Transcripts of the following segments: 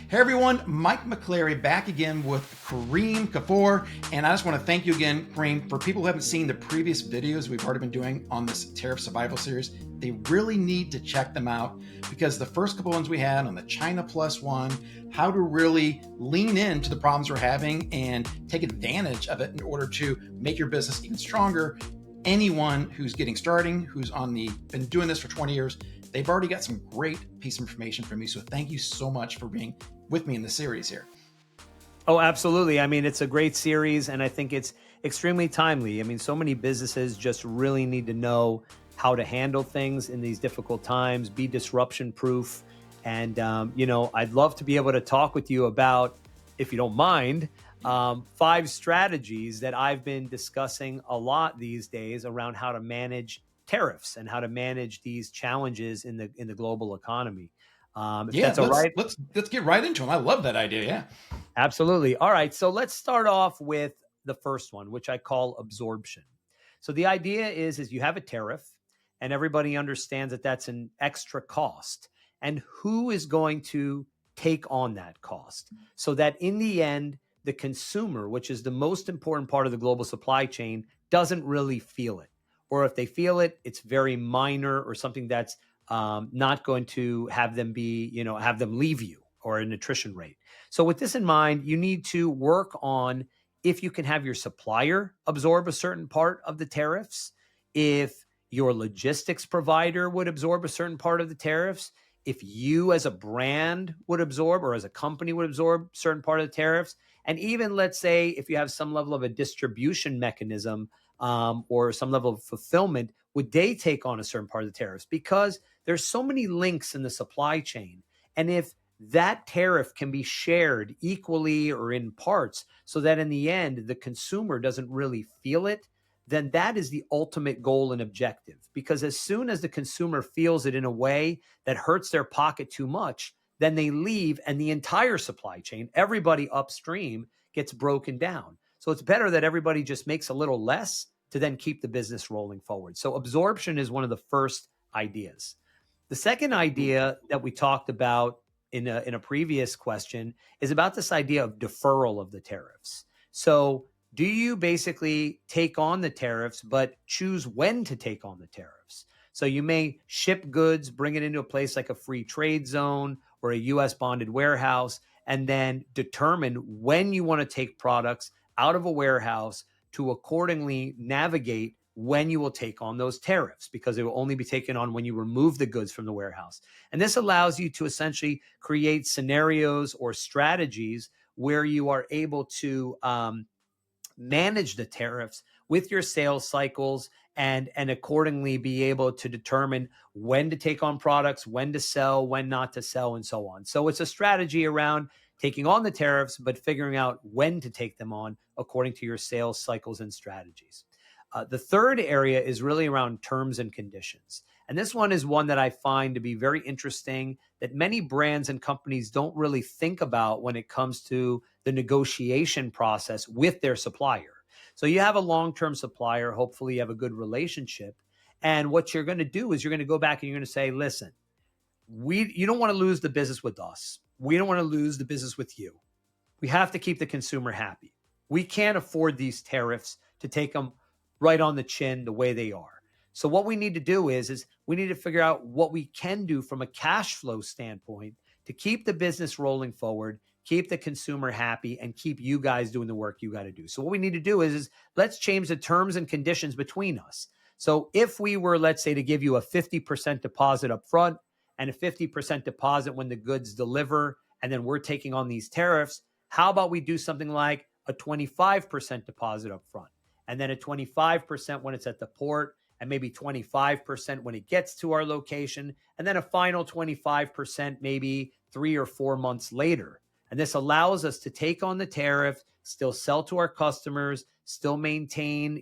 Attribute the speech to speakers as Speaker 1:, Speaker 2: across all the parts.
Speaker 1: Hey everyone, Mike McClary back again with Kerim Kfuri, and I just want to thank you again, Kerim, for people who haven't seen the previous videos we've already been doing on this Tariff Survival Series. They really need to check them out because the first couple ones we had on the China Plus one, how to really lean into the problems we're having and take advantage of it in order to make your business even stronger. Anyone who's getting starting, who's been doing this for 20 years, they've already got some great piece of information from me. So thank you so much for being with me in the series here.
Speaker 2: Oh, absolutely. I mean, it's a great series, and I think it's extremely timely. I mean, so many businesses just really need to know how to handle things in these difficult times, be disruption proof. And, I'd love to be able to talk with you about, if you don't mind, 5 strategies that I've been discussing a lot these days around how to manage tariffs and how to manage these challenges in the global economy.
Speaker 1: That's all right. Let's get right into them. I love that idea. Yeah,
Speaker 2: absolutely. All right. So let's start off with the first one, which I call absorption. So the idea is you have a tariff and everybody understands that that's an extra cost. And who is going to take on that cost so that in the end, the consumer, which is the most important part of the global supply chain, doesn't really feel it. Or if they feel it, it's very minor or something that's not going to have them have them leave you, or an attrition rate. So with this in mind, you need to work on if you can have your supplier absorb a certain part of the tariffs, if your logistics provider would absorb a certain part of the tariffs, if you as a brand would absorb or as a company would absorb a certain part of the tariffs, and even let's say if you have some level of a distribution mechanism or some level of fulfillment, would they take on a certain part of the tariffs? Because there's so many links in the supply chain. And if that tariff can be shared equally or in parts so that in the end, the consumer doesn't really feel it, then that is the ultimate goal and objective. Because as soon as the consumer feels it in a way that hurts their pocket too much, then they leave and the entire supply chain, everybody upstream, gets broken down. So it's better that everybody just makes a little less to then keep the business rolling forward. So absorption is one of the first ideas. The second idea that we talked about in a previous question is about this idea of deferral of the tariffs. So do you basically take on the tariffs, but choose when to take on the tariffs? So you may ship goods, bring it into a place like a free trade zone or a US bonded warehouse, and then determine when you want to take products out of a warehouse to accordingly navigate when you will take on those tariffs, because it will only be taken on when you remove the goods from the warehouse. And this allows you to essentially create scenarios or strategies where you are able to manage the tariffs with your sales cycles and accordingly be able to determine when to take on products, when to sell, when not to sell, and so on. So it's a strategy around taking on the tariffs, but figuring out when to take them on according to your sales cycles and strategies. The third area is really around terms and conditions. And this one is one that I find to be very interesting that many brands and companies don't really think about when it comes to the negotiation process with their supplier. So you have a long-term supplier, hopefully you have a good relationship. And what you're going to do is you're going to go back and you're going to say, listen, you don't want to lose the business with us. We don't want to lose the business with you. We have to keep the consumer happy. We can't afford these tariffs to take them right on the chin the way they are. So what we need to do is we need to figure out what we can do from a cash flow standpoint to keep the business rolling forward, keep the consumer happy, and keep you guys doing the work you got to do. So what we need to do is let's change the terms and conditions between us. So if we were, let's say, to give you a 50% deposit up front and a 50% deposit when the goods deliver, and then we're taking on these tariffs, how about we do something like a 25% deposit up front? And then a 25% when it's at the port, and maybe 25% when it gets to our location, and then a final 25% maybe 3 or 4 months later. And this allows us to take on the tariff, still sell to our customers, still maintain,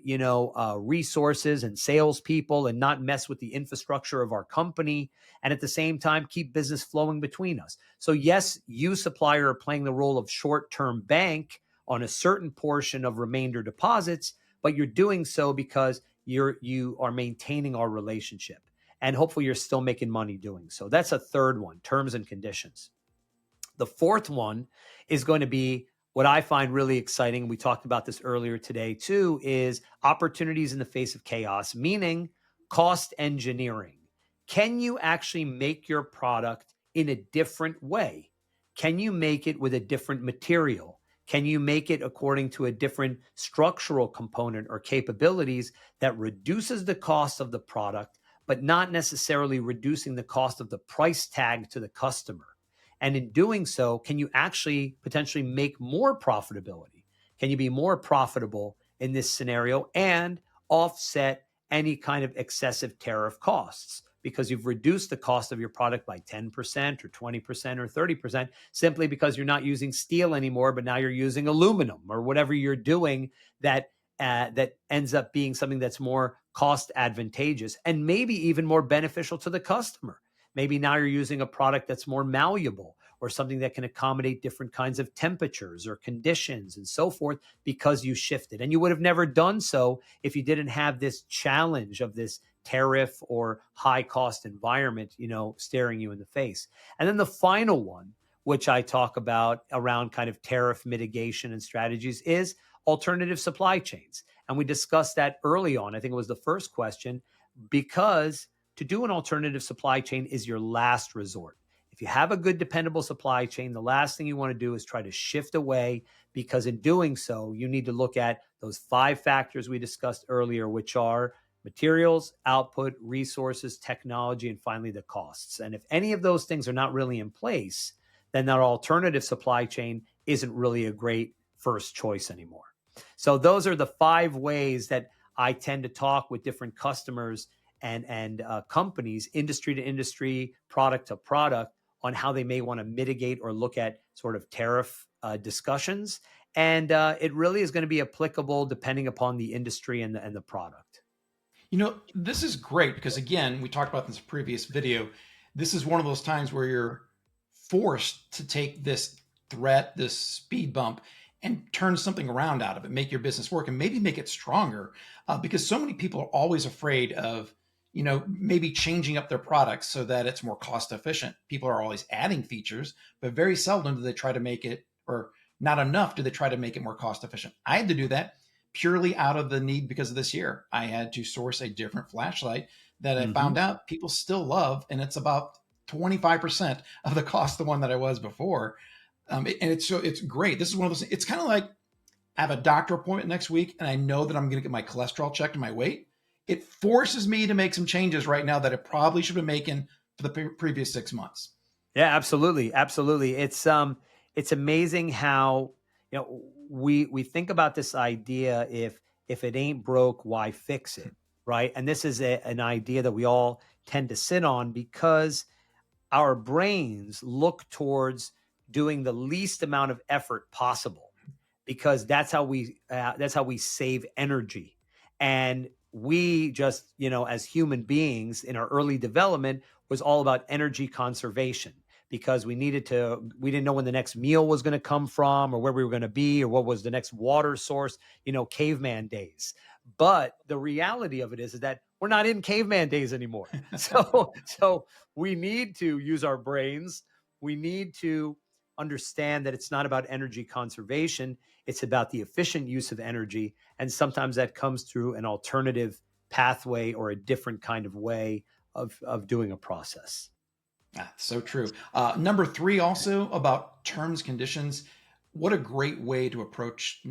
Speaker 2: resources and salespeople, and not mess with the infrastructure of our company, and at the same time keep business flowing between us. So yes, you supplier are playing the role of short-term bank on a certain portion of remainder deposits, but you're doing so because you are maintaining our relationship, and hopefully you're still making money doing so. That's a third one, terms and conditions. The fourth one is going to be what I find really exciting. We talked about this earlier today too, is opportunities in the face of chaos, meaning cost engineering. Can you actually make your product in a different way? Can you make it with a different material? Can you make it according to a different structural component or capabilities that reduces the cost of the product, but not necessarily reducing the cost of the price tag to the customer? And in doing so, can you actually potentially make more profitability? Can you be more profitable in this scenario and offset any kind of excessive tariff costs? Because you've reduced the cost of your product by 10% or 20% or 30% simply because you're not using steel anymore, but now you're using aluminum or whatever you're doing that that ends up being something that's more cost advantageous and maybe even more beneficial to the customer. Maybe now you're using a product that's more malleable or something that can accommodate different kinds of temperatures or conditions and so forth because you shifted. And you would have never done so if you didn't have this challenge of this tariff or high cost environment, staring you in the face. And then the final one, which I talk about around kind of tariff mitigation and strategies, is alternative supply chains. And we discussed that early on. I think it was the first question, because to do an alternative supply chain is your last resort. If you have a good, dependable supply chain, the last thing you want to do is try to shift away, because in doing so, you need to look at those 5 factors we discussed earlier, which are materials, output, resources, technology, and finally the costs. And if any of those things are not really in place, then that alternative supply chain isn't really a great first choice anymore. So those are the 5 ways that I tend to talk with different customers and companies, industry to industry, product to product, on how they may want to mitigate or look at sort of tariff discussions. And it really is going to be applicable depending upon the industry and the product.
Speaker 1: This is great because, again, we talked about this previous video. This is one of those times where you're forced to take this threat, this speed bump, and turn something around out of it, make your business work, and maybe make it stronger. Because so many people are always afraid of, maybe changing up their products so that it's more cost efficient. People are always adding features, but very seldom do they try to make it, or not enough do they try to make it more cost efficient. I had to do that purely out of the need because of this year. I had to source a different flashlight that I found out people still love, and it's about 25% of the cost of the one that I was before. And it's great. This is one of those, it's kind of like I have a doctor appointment next week and I know that I'm going to get my cholesterol checked and my weight. It forces me to make some changes right now that I probably should have been making for the previous 6 months.
Speaker 2: Yeah, absolutely. Absolutely. It's amazing how, we think about this idea, if it ain't broke, why fix it? Right. And this is an idea that we all tend to sit on because our brains look towards doing the least amount of effort possible, because that's how we save energy. And we just, as human beings in our early development, was all about energy conservation, because we didn't know when the next meal was going to come from or where we were going to be or what was the next water source, caveman days. But the reality of it is that we're not in caveman days anymore. So we need to use our brains. We need to understand that it's not about energy conservation. It's about the efficient use of energy. And sometimes that comes through an alternative pathway or a different kind of way of doing a process.
Speaker 1: So true. Number 3, also about terms, conditions. What a great way to approach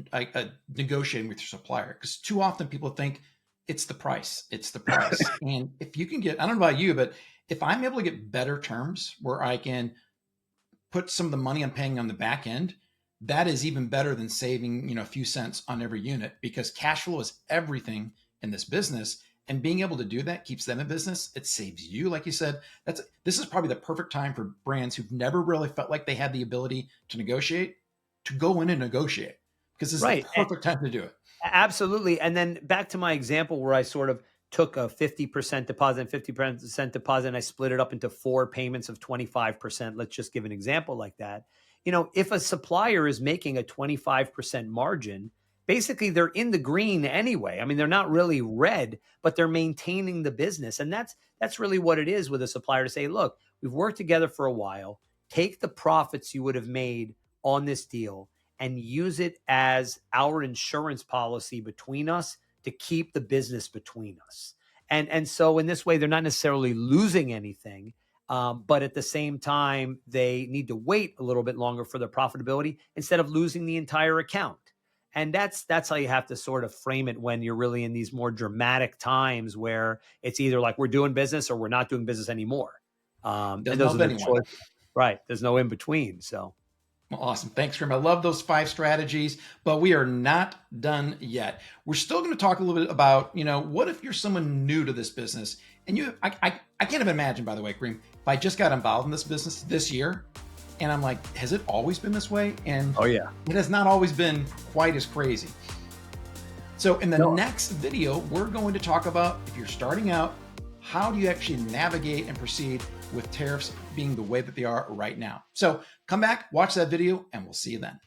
Speaker 1: negotiating with your supplier. Because too often people think it's the price. It's the price. And if you can get, I don't know about you, but if I'm able to get better terms where I can put some of the money I'm paying on the back end, that is even better than saving, a few cents on every unit, because cash flow is everything in this business. And being able to do that keeps them in business. It saves you, like you said. This is probably the perfect time for brands who've never really felt like they had the ability to negotiate to go in and negotiate, because this is the perfect time to do it.
Speaker 2: Absolutely. And then back to my example where I sort of took a 50% deposit and 50% deposit, and I split it up into 4 payments of 25%. Let's just give an example like that. If a supplier is making a 25% margin, basically they're in the green anyway. I mean, they're not really red, but they're maintaining the business. And that's really what it is with a supplier, to say, look, we've worked together for a while. take the profits you would have made on this deal and use it as our insurance policy between us to keep the business between us. And so in this way, they're not necessarily losing anything, but at the same time, they need to wait a little bit longer for the profitability instead of losing the entire account. And that's how you have to sort of frame it when you're really in these more dramatic times where it's either like we're doing business or we're not doing business anymore. And those are the choices. Right. There's no in between. So.
Speaker 1: Well, awesome. Thanks, Karim. I love those 5 strategies, but we are not done yet. We're still going to talk a little bit about, what if you're someone new to this business and I can't even imagine, by the way, Karim, if I just got involved in this business this year and I'm like, has it always been this way? And
Speaker 2: oh yeah,
Speaker 1: it has not always been quite as crazy. So in the next video, we're going to talk about, if you're starting out, how do you actually navigate and proceed with tariffs being the way that they are right now? So come back, watch that video, and we'll see you then.